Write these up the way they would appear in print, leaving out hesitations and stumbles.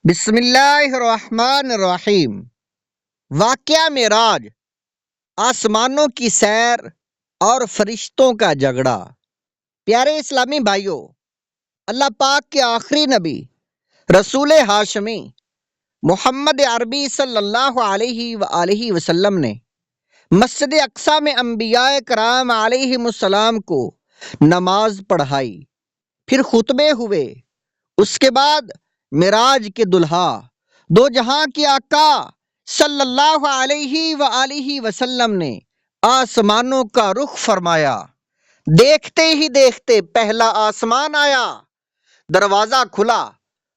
بسم اللہ الرحمن الرحیم۔ واقعہ معراج، آسمانوں کی سیر اور فرشتوں کا جھگڑا۔ پیارے اسلامی بھائیوں، اللہ پاک کے آخری نبی رسول ہاشمی محمد عربی صلی اللہ علیہ وآلہ وسلم نے مسجد اقصیٰ میں انبیاء کرام علیہم السلام کو نماز پڑھائی، پھر خطبے ہوئے۔ اس کے بعد معراج کے دلہا، دو جہاں کے آقا صلی اللہ علیہ وآلہ وسلم نے آسمانوں کا رخ فرمایا۔ دیکھتے ہی دیکھتے پہلا آسمان آیا، دروازہ کھلا،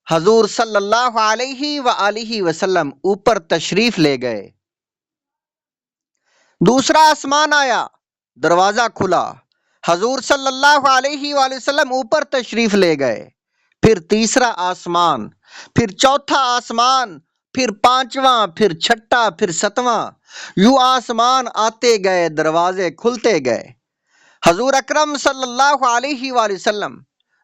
حضور صلی اللہ علیہ وآلہ وسلم اوپر تشریف لے گئے۔ دوسرا آسمان آیا، دروازہ کھلا، حضور صلی اللہ علیہ وآلہ وسلم اوپر تشریف لے گئے۔ پھر تیسرا آسمان، پھر چوتھا آسمان، پھر پانچواں، پھر چھٹا، پھر ستواں، یوں آسمان آتے گئے، دروازے کھلتے گئے۔ حضور اکرم صلی اللہ علیہ وآلہ وسلم،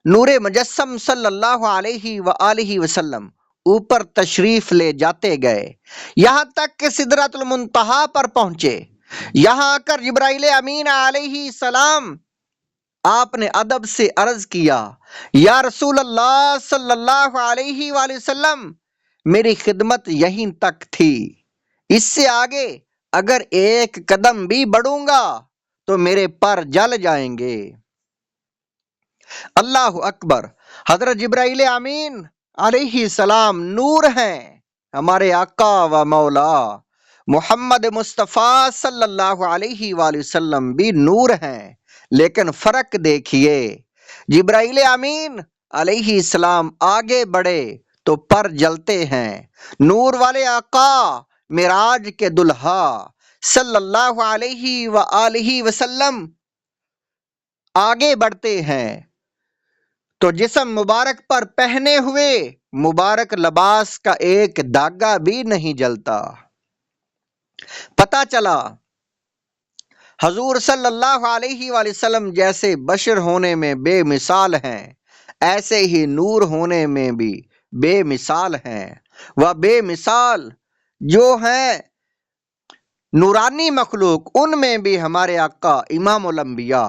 نور مجسم صلی اللہ علیہ وآلہ وسلم اوپر تشریف لے جاتے گئے، یہاں تک کہ سدرۃ المنتہا پر پہنچے۔ یہاں آ کر جبرائیل امین علیہ السلام آپ نے ادب سے عرض کیا، یا رسول اللہ صلی اللہ علیہ وآلہ وسلم، میری خدمت یہیں تک تھی، اس سے آگے اگر ایک قدم بھی بڑھوں گا تو میرے پر جل جائیں گے۔ اللہ اکبر۔ حضرت جبرائیل امین علیہ السلام نور ہیں، ہمارے آقا و مولا محمد مصطفیٰ صلی اللہ علیہ وآلہ وسلم بھی نور ہیں، لیکن فرق دیکھیے، جبرائیل امین علیہ السلام آگے بڑھے تو پر جلتے ہیں، نور والے آقا معراج کے دلہا صلی اللہ علیہ وآلہ وسلم آگے بڑھتے ہیں تو جسم مبارک پر پہنے ہوئے مبارک لباس کا ایک داغا بھی نہیں جلتا۔ پتہ چلا حضور صلی اللہ علیہ وآلہ وسلم جیسے بشر ہونے میں بے مثال ہیں، ایسے ہی نور ہونے میں بھی بے مثال ہیں۔ وہ بے مثال جو ہیں نورانی مخلوق، ان میں بھی ہمارے آقا امام الانبیاء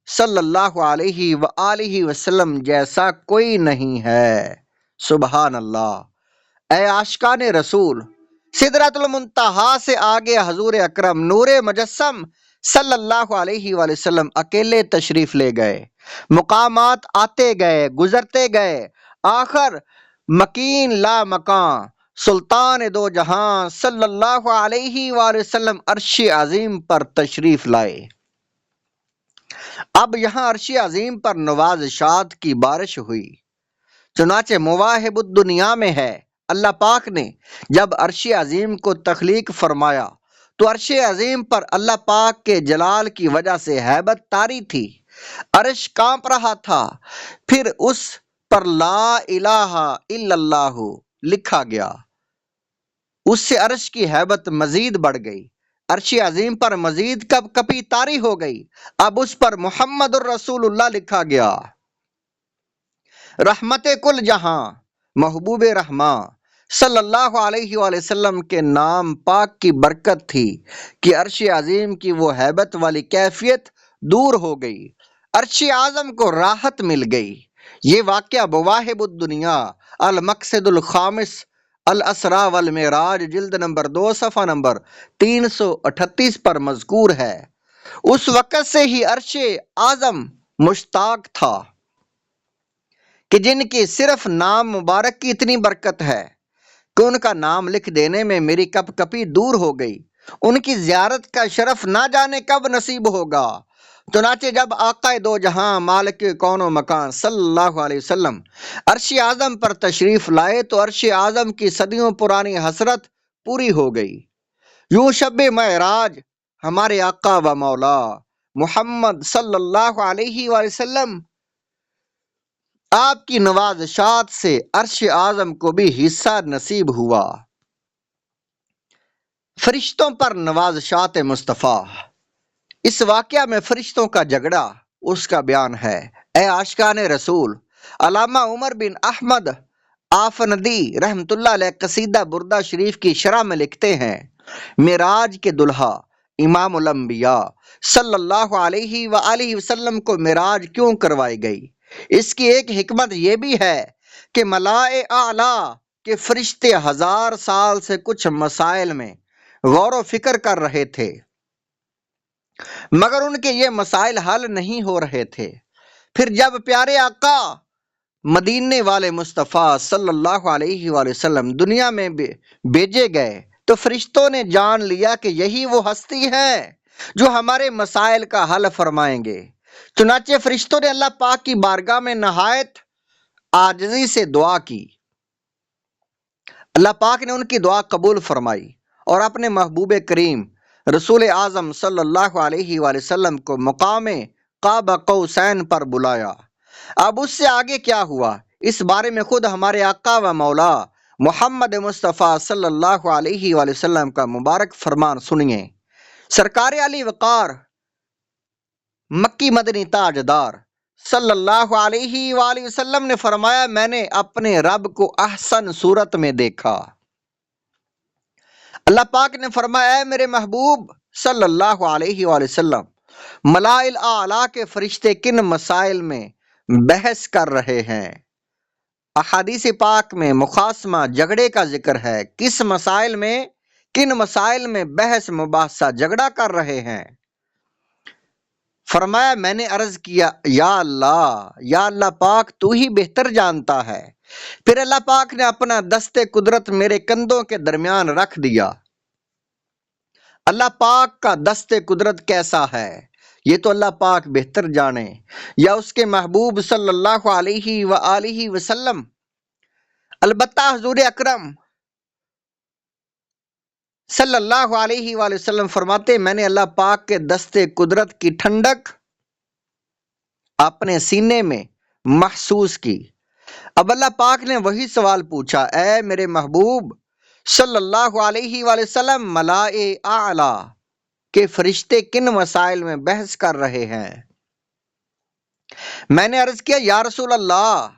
صلی اللہ علیہ وآلہ وسلم جیسا کوئی نہیں ہے۔ سبحان اللہ۔ اے عاشقان رسول، سدرۃ المنتہا سے آگے حضور اکرم نور مجسم صلی اللہ علیہ وآلہ وسلم اکیلے تشریف لے گئے، مقامات آتے گئے، گزرتے گئے، آخر مکین لا مکان سلطان دو جہاں صلی اللہ علیہ وآلہ وسلم عرش عظیم پر تشریف لائے۔ اب یہاں عرش عظیم پر نوازشات کی بارش ہوئی، چنانچہ مواہب الدنیا میں ہے، اللہ پاک نے جب عرش عظیم کو تخلیق فرمایا تو عرش عظیم پر اللہ پاک کے جلال کی وجہ سے ہیبت طاری تھی، عرش کانپ رہا تھا، پھر اس پر لا الہ الا اللہ لکھا گیا، اس سے عرش کی ہیبت مزید بڑھ گئی، عرش عظیم پر مزید کپ کپی طاری ہو گئی، اب اس پر محمد الرسول اللہ لکھا گیا۔ رحمت کل جہاں محبوب رحماں صلی اللہ علیہ وآلہ وسلم کے نام پاک کی برکت تھی کہ عرش عظیم کی وہ ہیبت والی کیفیت دور ہو گئی، عرش اعظم کو راحت مل گئی۔ یہ واقعہ مواہب الدنیا المقصد الخامس الاسراء والمعراج جلد نمبر 2 صفحہ نمبر 338 پر مذکور ہے۔ اس وقت سے ہی عرش اعظم مشتاق تھا کہ جن کی صرف نام مبارک کی اتنی برکت ہے کہ ان کا نام لکھ دینے میں میری کپ کپی دور ہو گئی، ان کی زیارت کا شرف نہ جانے کب نصیب ہوگا۔ چنانچہ جب آقا دو جہاں مالک کون و مکان صلی اللہ علیہ وسلم عرش اعظم پر تشریف لائے تو عرش اعظم کی صدیوں پرانی حسرت پوری ہو گئی۔ یوں شب معراج ہمارے آقا و مولا محمد صلی اللہ علیہ وآلہ وسلم آپ کی نوازشات سے عرش اعظم کو بھی حصہ نصیب ہوا۔ فرشتوں پر نوازشات مصطفیٰ، اس واقعہ میں فرشتوں کا جھگڑا اس کا بیان ہے۔ اے عاشقان رسول، علامہ عمر بن احمد آفندی رحمت اللہ علیہ قصیدہ بردہ شریف کی شرح میں لکھتے ہیں، معراج کے دلہا امام الانبیاء صلی اللہ علیہ وآلہ وسلم کو معراج کیوں کروائی گئی؟ اس کی ایک حکمت یہ بھی ہے کہ ملائے اعلیٰ کے فرشتے 1000 سال سے کچھ مسائل میں غور و فکر کر رہے تھے، مگر ان کے یہ مسائل حل نہیں ہو رہے تھے۔ پھر جب پیارے آقا مدینے والے مصطفیٰ صلی اللہ علیہ وآلہ وسلم دنیا میں بھیجے گئے تو فرشتوں نے جان لیا کہ یہی وہ ہستی ہے جو ہمارے مسائل کا حل فرمائیں گے۔ چنانچہ فرشتوں نے اللہ پاک کی بارگاہ میں نہایت عاجزی سے دعا کی۔ اللہ پاک نے ان کی دعا قبول فرمائی اور اپنے محبوب کریم رسول اعظم صلی اللہ علیہ وآلہ وسلم کو مقام قاب قوسین پر بلایا۔ اب اس سے آگے کیا ہوا، اس بارے میں خود ہمارے آقا و مولا محمد مصطفیٰ صلی اللہ علیہ وآلہ وسلم کا مبارک فرمان سنیے۔ سرکار علی وقار مکی مدنی تاجدار صلی اللہ علیہ وآلہ وسلم نے فرمایا، میں نے اپنے رب کو احسن صورت میں دیکھا۔ اللہ پاک نے فرمایا، اے میرے محبوب صلی اللہ علیہ وآلہ وسلم، ملائل اعلیٰ کے فرشتے کن مسائل میں بحث کر رہے ہیں؟ احادیث پاک میں مخاصمہ جھگڑے کا ذکر ہے، کن مسائل میں بحث مباحثہ جھگڑا کر رہے ہیں؟ فرمایا، میں نے عرض کیا، یا اللہ پاک تو ہی بہتر جانتا ہے۔ پھر اللہ پاک نے اپنا دست قدرت میرے کندھوں کے درمیان رکھ دیا۔ اللہ پاک کا دست قدرت کیسا ہے یہ تو اللہ پاک بہتر جانے، یا اس کے محبوب صلی اللہ علیہ وآلہ وسلم۔ البتہ حضور اکرم صلی اللہ علیہ وآلہ وسلم فرماتے، میں نے اللہ پاک کے دست قدرت کی ٹھنڈک اپنے سینے میں محسوس کی۔ اب اللہ پاک نے وہی سوال پوچھا، اے میرے محبوب صلی اللہ علیہ وآلہ وسلم، ملائے اعلیٰ کے فرشتے کن مسائل میں بحث کر رہے ہیں؟ میں نے عرض کیا، یا رسول اللہ،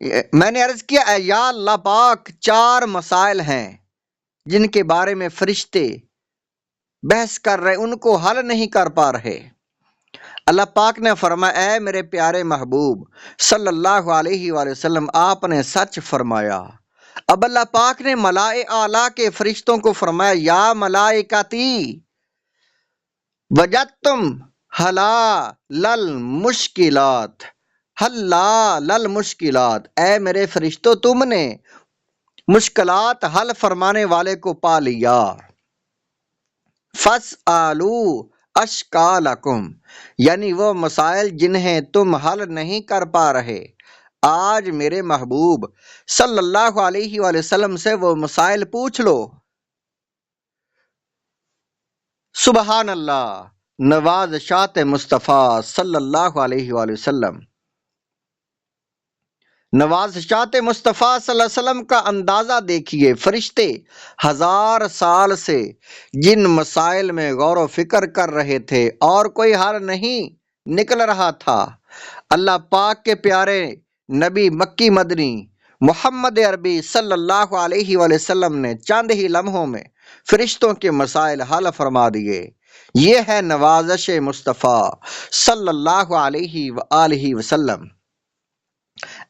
اے یا اللہ پاک، 4 مسائل ہیں جن کے بارے میں فرشتے بحث کر رہے، ان کو حل نہیں کر پا رہے۔ اللہ پاک نے فرمایا، اے میرے پیارے محبوب صلی اللہ علیہ وآلہ وسلم، آپ نے سچ فرمایا۔ اب اللہ پاک نے ملائے اعلیٰ کے فرشتوں کو فرمایا، یا ملائکتی وجدتم حلال المشکلات، اے میرے فرشتوں، تم نے مشکلات حل فرمانے والے کو پا لیا۔ فَاسْأَلُوا أَشْكَالَكُمْ، یعنی وہ مسائل جنہیں تم حل نہیں کر پا رہے، آج میرے محبوب صلی اللہ علیہ وآلہ وسلم سے وہ مسائل پوچھ لو۔ سبحان اللہ، نوازشات مصطفیٰ صلی اللہ علیہ وآلہ وسلم۔ نوازشات مصطفیٰ صلی اللہ علیہ وسلم کا اندازہ دیکھیے۔ فرشتے 1000 سال سے جن مسائل میں غور و فکر کر رہے تھے اور کوئی حل نہیں نکل رہا تھا، اللہ پاک کے پیارے نبی مکی مدنی محمد عربی صلی اللہ علیہ وآلہ وسلم نے چند ہی لمحوں میں فرشتوں کے مسائل حل فرما دیے۔ یہ ہے نوازش مصطفیٰ صلی اللہ علیہ وآلہ وسلم۔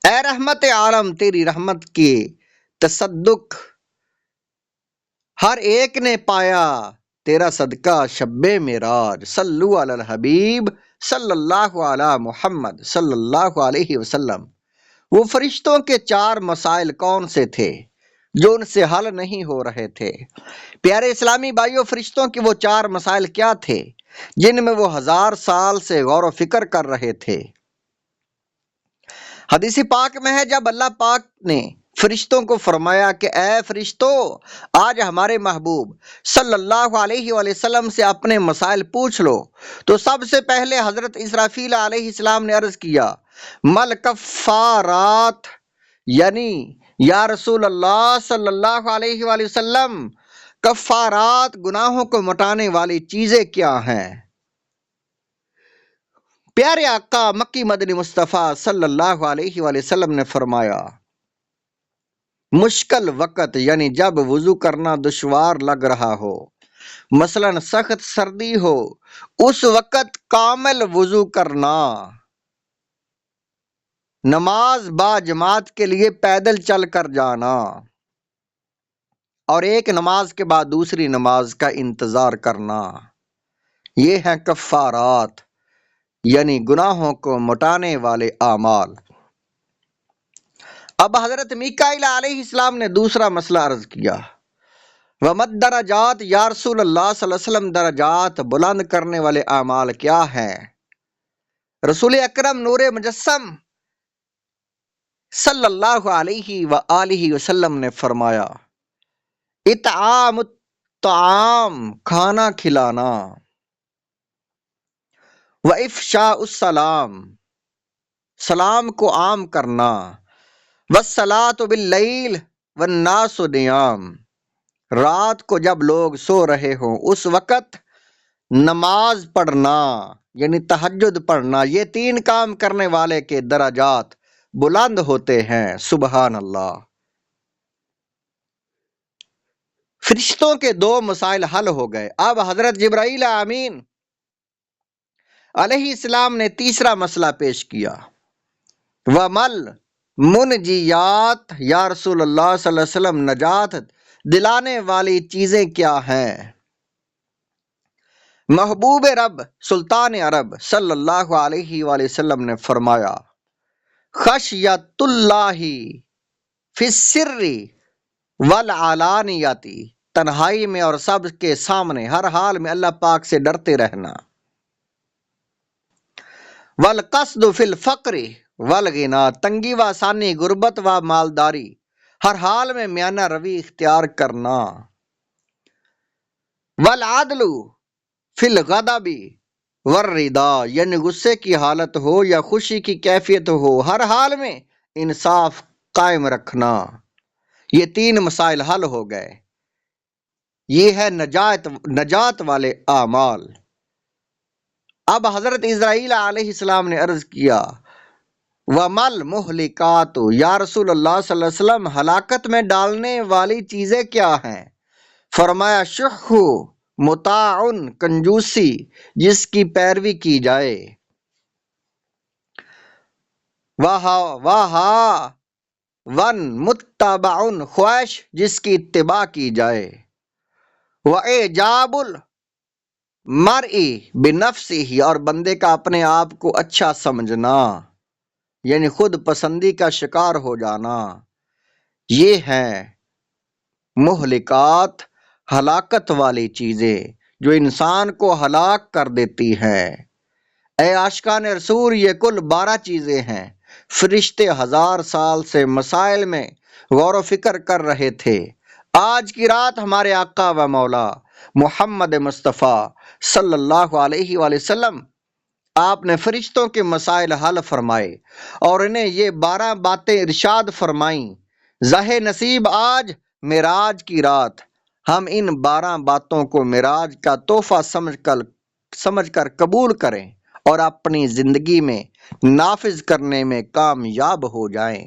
اے رحمت عالم، تیری رحمت کے تصدق ہر ایک نے پایا، تیرا صدقہ شب معراج، صلو علی الحبیب صلی اللہ علی محمد صلی اللہ علیہ وسلم۔ وہ فرشتوں کے 4 مسائل کون سے تھے جو ان سے حل نہیں ہو رہے تھے؟ پیارے اسلامی بھائیوں، فرشتوں کے وہ 4 مسائل کیا تھے جن میں وہ 1000 سال سے غور و فکر کر رہے تھے؟ حدیث پاک میں ہے، جب اللہ پاک نے فرشتوں کو فرمایا کہ اے فرشتوں، آج ہمارے محبوب صلی اللہ علیہ وآلہ وسلم سے اپنے مسائل پوچھ لو، تو سب سے پہلے حضرت اسرافیل علیہ السلام نے عرض کیا، مل کفارات، یعنی یا رسول اللہ صلی اللہ علیہ وآلہ وسلم، کفارات گناہوں کو مٹانے والی چیزیں کیا ہیں؟ پیارے آقا مکی مدنی مصطفیٰ صلی اللہ علیہ وآلہ وسلم نے فرمایا، مشکل وقت یعنی جب وضو کرنا دشوار لگ رہا ہو، مثلاً سخت سردی ہو، اس وقت کامل وضو کرنا، نماز با جماعت کے لیے پیدل چل کر جانا، اور ایک نماز کے بعد دوسری نماز کا انتظار کرنا، یہ ہیں کفارات یعنی گناہوں کو مٹانے والے اعمال۔ اب حضرت میکائیل علیہ السلام نے دوسرا مسئلہ عرض کیا، وَمَد درجات، یا رسول اللہ صلی اللہ علیہ وسلم درجات بلند کرنے والے اعمال کیا ہیں؟ رسول اکرم نور مجسم صلی اللہ علیہ وآلہ وسلم نے فرمایا، اطعام الطعام، کھانا کھلانا، وافشاء السلام، سلام کو عام کرنا، والصلاۃ باللیل والناس نیام، رات کو جب لوگ سو رہے ہوں اس وقت نماز پڑھنا یعنی تہجد پڑھنا، یہ تین کام کرنے والے کے درجات بلند ہوتے ہیں۔ سبحان اللہ۔ فرشتوں کے دو مسائل حل ہو گئے۔ اب حضرت جبرائیل امین علیہ السلام نے تیسرا مسئلہ پیش کیا، وَمَل منجیات، یا رسول اللہ صلی اللہ علیہ وسلم نجات دلانے والی چیزیں کیا ہیں؟ محبوب رب سلطان عرب صلی اللہ علیہ وآلہ وسلم نے فرمایا، خشیت اللہ فی السر والعلانیت، تنہائی میں اور سب کے سامنے ہر حال میں اللہ پاک سے ڈرتے رہنا، والقصد فی الفقر والغنا، تنگی و آسانی، غربت و مالداری، ہر حال میں میانہ روی اختیار کرنا، والعدل فی الغضب والرضا، یعنی غصے کی حالت ہو یا خوشی کی کیفیت ہو ہر حال میں انصاف قائم رکھنا۔ یہ تین مسائل حل ہو گئے۔ یہ ہے نجات والے اعمال۔ اب حضرت اسرائیل علیہ السلام نے عرض کیا، وَمَل مہلکات، یا رسول اللہ صلی اللہ علیہ وسلم ہلاکت میں ڈالنے والی چیزیں کیا ہیں؟ فرمایا، شح، مطاع، کنجوسی جس کی پیروی کی جائے، واہا ون متبع، خواہش جس کی اتباع کی جائے، وَإِعْجَابُ الْمَرْءِ بِنَفْسِهِ، اور بندے کا اپنے آپ کو اچھا سمجھنا یعنی خود پسندی کا شکار ہو جانا، یہ ہیں مہلکات، ہلاکت والی چیزیں جو انسان کو ہلاک کر دیتی ہیں۔ اے عاشقان رسول، یہ کل 12 چیزیں ہیں۔ فرشتے 1000 سال سے مسائل میں غور و فکر کر رہے تھے۔ آج کی رات ہمارے آقا و مولا محمد مصطفیٰ صلی اللہ علیہ وآلہ وسلم آپ نے فرشتوں کے مسائل حل فرمائے اور انہیں یہ 12 باتیں ارشاد فرمائیں۔ زہ نصیب آج معراج کی رات ہم ان 12 باتوں کو معراج کا تحفہ سمجھ کر قبول کریں اور اپنی زندگی میں نافذ کرنے میں کامیاب ہو جائیں۔